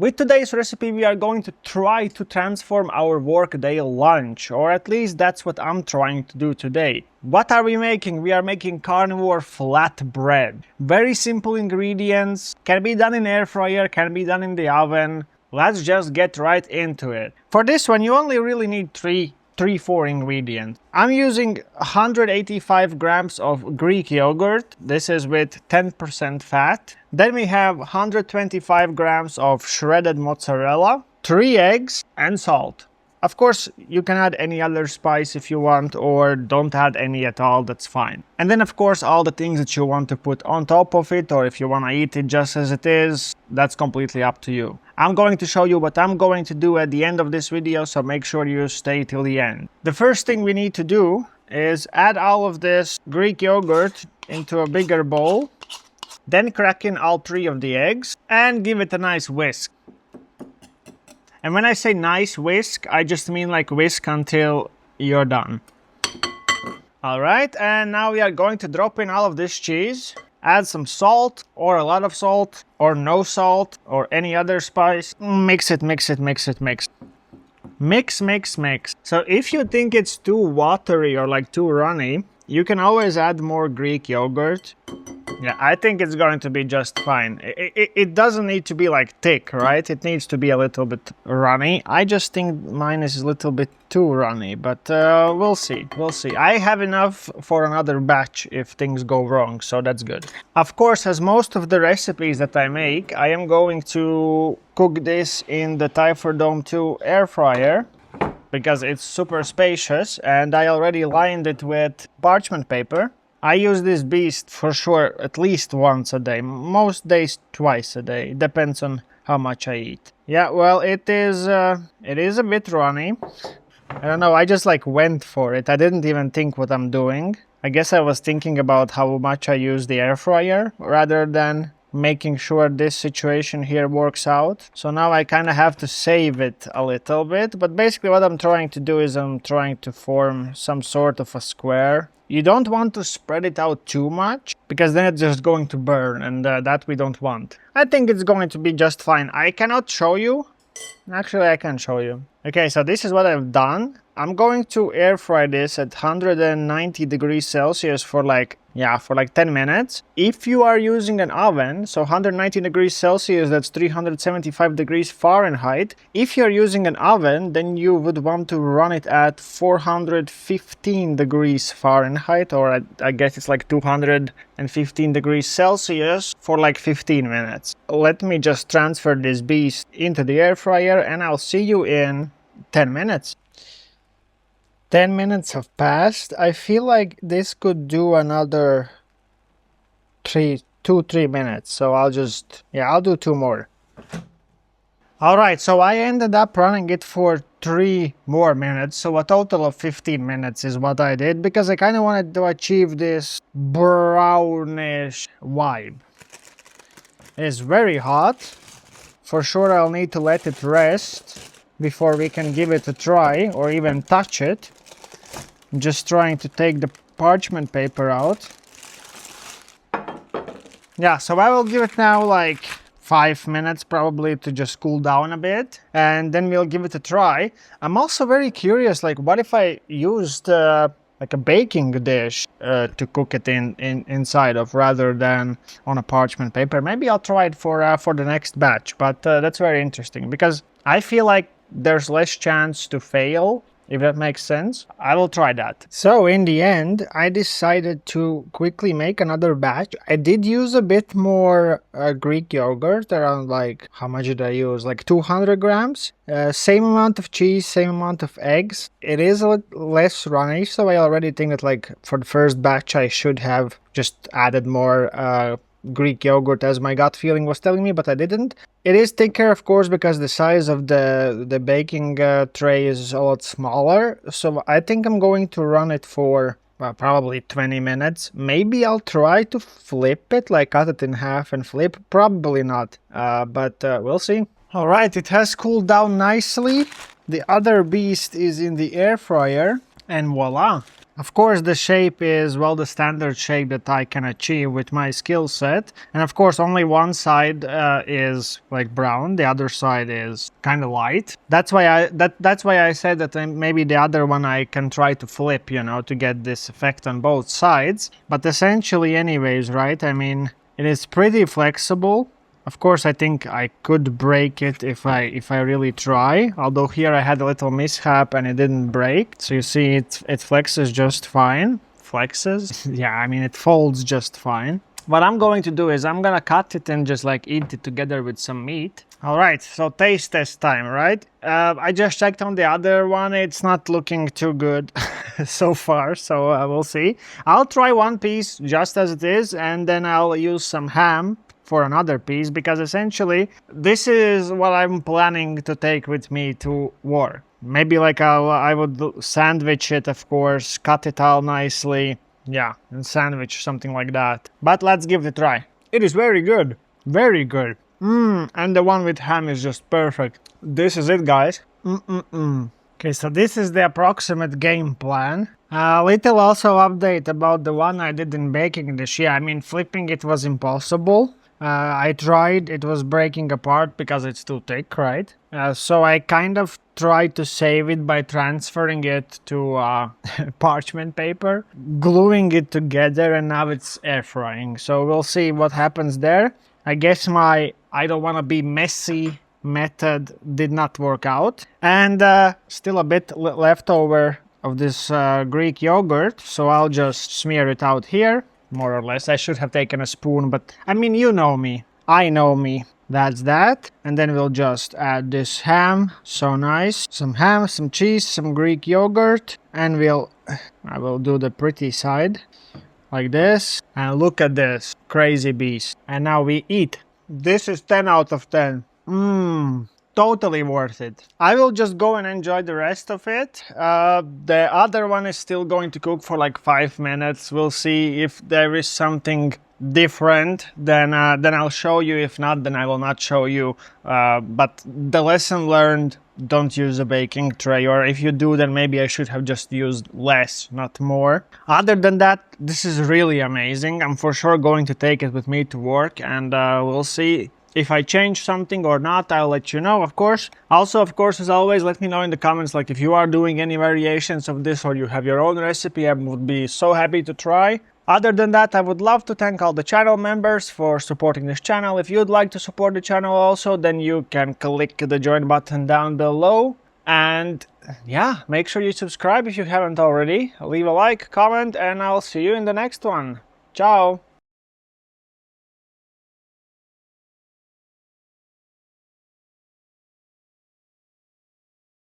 With today's recipe, we are going to try to transform our workday lunch, or at least that's what I'm trying to do today. What are we making? We are making carnivore flatbread. Very simple ingredients, can be done in air fryer, can be done in the oven. Let's just get right into it. For this one, you only really need four ingredients. I'm using 185 grams of Greek yogurt. This is with 10% fat. Then we have 125 grams of shredded mozzarella, 3 eggs, and salt. Of course, you can add any other spice if you want, or don't add any at all, that's fine. And then of course all the things that you want to put on top of it, or if you want to eat it just as it is, that's completely up to you. I'm going to show you what I'm going to do at the end of this video, so make sure you stay till the end. The first thing we need to do is add all of this Greek yogurt into a bigger bowl, then crack in all 3 of the eggs and give it a nice whisk. And when I say nice whisk, I just mean like whisk until you're done. Alright, and now we are going to drop in all of this cheese. Add some salt, or a lot of salt, or no salt, or any other spice. Mix it, mix it, mix it, mix. Mix, mix, mix. So if you think it's too watery or like too runny, you can always add more Greek yogurt. Yeah, I think it's going to be just fine. It doesn't need to be like thick, right? It needs to be a little bit runny. I just think mine is a little bit too runny, but we'll see, we'll see. I have enough for another batch if things go wrong, so that's good. Of course, as most of the recipes that I make, I am going to cook this in the Typhoon Dome 2 air fryer, because it's super spacious, and I already lined it with parchment paper. I use this beast for sure at least once a day, most days twice a day, depends on how much I eat. Yeah, well, it is a bit runny. I don't know, I just like went for it. I didn't even think what I'm doing. I guess I was thinking about how much I use the air fryer rather than making sure this situation here works out. So now I kind of have to save it a little bit, but basically what I'm trying to do is I'm trying to form some sort of a square. You don't want to spread it out too much, because then it's just going to burn, and that we don't want. I think it's going to be just fine. I cannot show you. Actually, I can show you. Okay, so this is what I've done. I'm going to air fry this at 190 degrees Celsius for like 10 minutes. If you are using an oven, so 190 degrees Celsius, that's 375 degrees Fahrenheit. If you're using an oven, then you would want to run it at 415 degrees Fahrenheit, or I guess it's like 215 degrees Celsius for like 15 minutes. Let me just transfer this beast into the air fryer, and I'll see you in 10 minutes. 10 minutes have passed. I feel like this could do another 3 minutes. So I'll do 2 more. Alright, so I ended up running it for 3 more minutes. So a total of 15 minutes is what I did, because I kind of wanted to achieve this brownish vibe. It's very hot. For sure I'll need to let it rest before we can give it a try or even touch it. I'm just trying to take the parchment paper out. Yeah, so I will give it now like 5 minutes probably to just cool down a bit, and then we'll give it a try. I'm also very curious, like what if I used like a baking dish to cook it inside of, rather than on a parchment paper. Maybe I'll try it for the next batch, but that's very interesting, because I feel like there's less chance to fail, if that makes sense. I will try that. So in the end, I decided to quickly make another batch. I did use a bit more Greek yogurt, around like, how much did I use? Like 200 grams. Same amount of cheese, same amount of eggs. It is a little less runny, so I already think that like for the first batch I should have just added more Greek yogurt, as my gut feeling was telling me, but I didn't. It is thicker, of course, because the size of the baking tray is a lot smaller. So I think I'm going to run it for probably 20 minutes. Maybe I'll try to flip it, like cut it in half and flip. Probably not, but we'll see. All right, it has cooled down nicely. The other beast is in the air fryer, and voila. Of course, the shape is, well, the standard shape that I can achieve with my skill set. And of course, only one side is like brown, the other side is kind of light. That's why I said that maybe the other one I can try to flip, you know, to get this effect on both sides. But essentially anyways, right? I mean, it is pretty flexible. Of course, I think I could break it if I really try. Although here I had a little mishap and it didn't break. So you see it flexes just fine. Flexes? Yeah, I mean it folds just fine. What I'm going to do is I'm gonna cut it and just like eat it together with some meat. Alright, so taste test time, right? I just checked on the other one. It's not looking too good so far, so we'll see. I'll try one piece just as it is and then I'll use some ham for another piece, because essentially this is what I'm planning to take with me to war. Maybe like I would sandwich it, of course, cut it all nicely, yeah, and sandwich something like that. But let's give it a try. It is very good, very good. And the one with ham is just perfect. This is it, guys. Okay, so this is the approximate game plan. A little also update about the one I did in baking dish. Yeah, I mean flipping it was impossible. I tried, it was breaking apart because it's too thick, right? So I kind of tried to save it by transferring it to parchment paper, gluing it together, and now it's air frying. So we'll see what happens there. I guess my I don't want to be messy method did not work out. And still a bit left over of this Greek yogurt, so I'll just smear it out here. More or less. I should have taken a spoon, but I mean, you know me. I know me. That's that. And then we'll just add this ham. So nice. Some ham, some cheese, some Greek yogurt. And I will do the pretty side. Like this. And look at this. Crazy beast. And now we eat. This is 10 out of 10. Totally worth it. I will just go and enjoy the rest of it. The other one is still going to cook for like 5 minutes. We'll see if there is something different. Then I'll show you. If not, then I will not show you. But the lesson learned: don't use a baking tray. Or if you do, then maybe I should have just used less, not more. Other than that, this is really amazing. I'm for sure going to take it with me to work, and we'll see. If I change something or not, I'll let you know, of course. Also, of course, as always, let me know in the comments, like if you are doing any variations of this or you have your own recipe. I would be so happy to try. Other than that, I would love to thank all the channel members for supporting this channel. If you'd like to support the channel also, then you can click the join button down below. And yeah, make sure you subscribe if you haven't already. Leave a like, comment, and I'll see you in the next one. Ciao!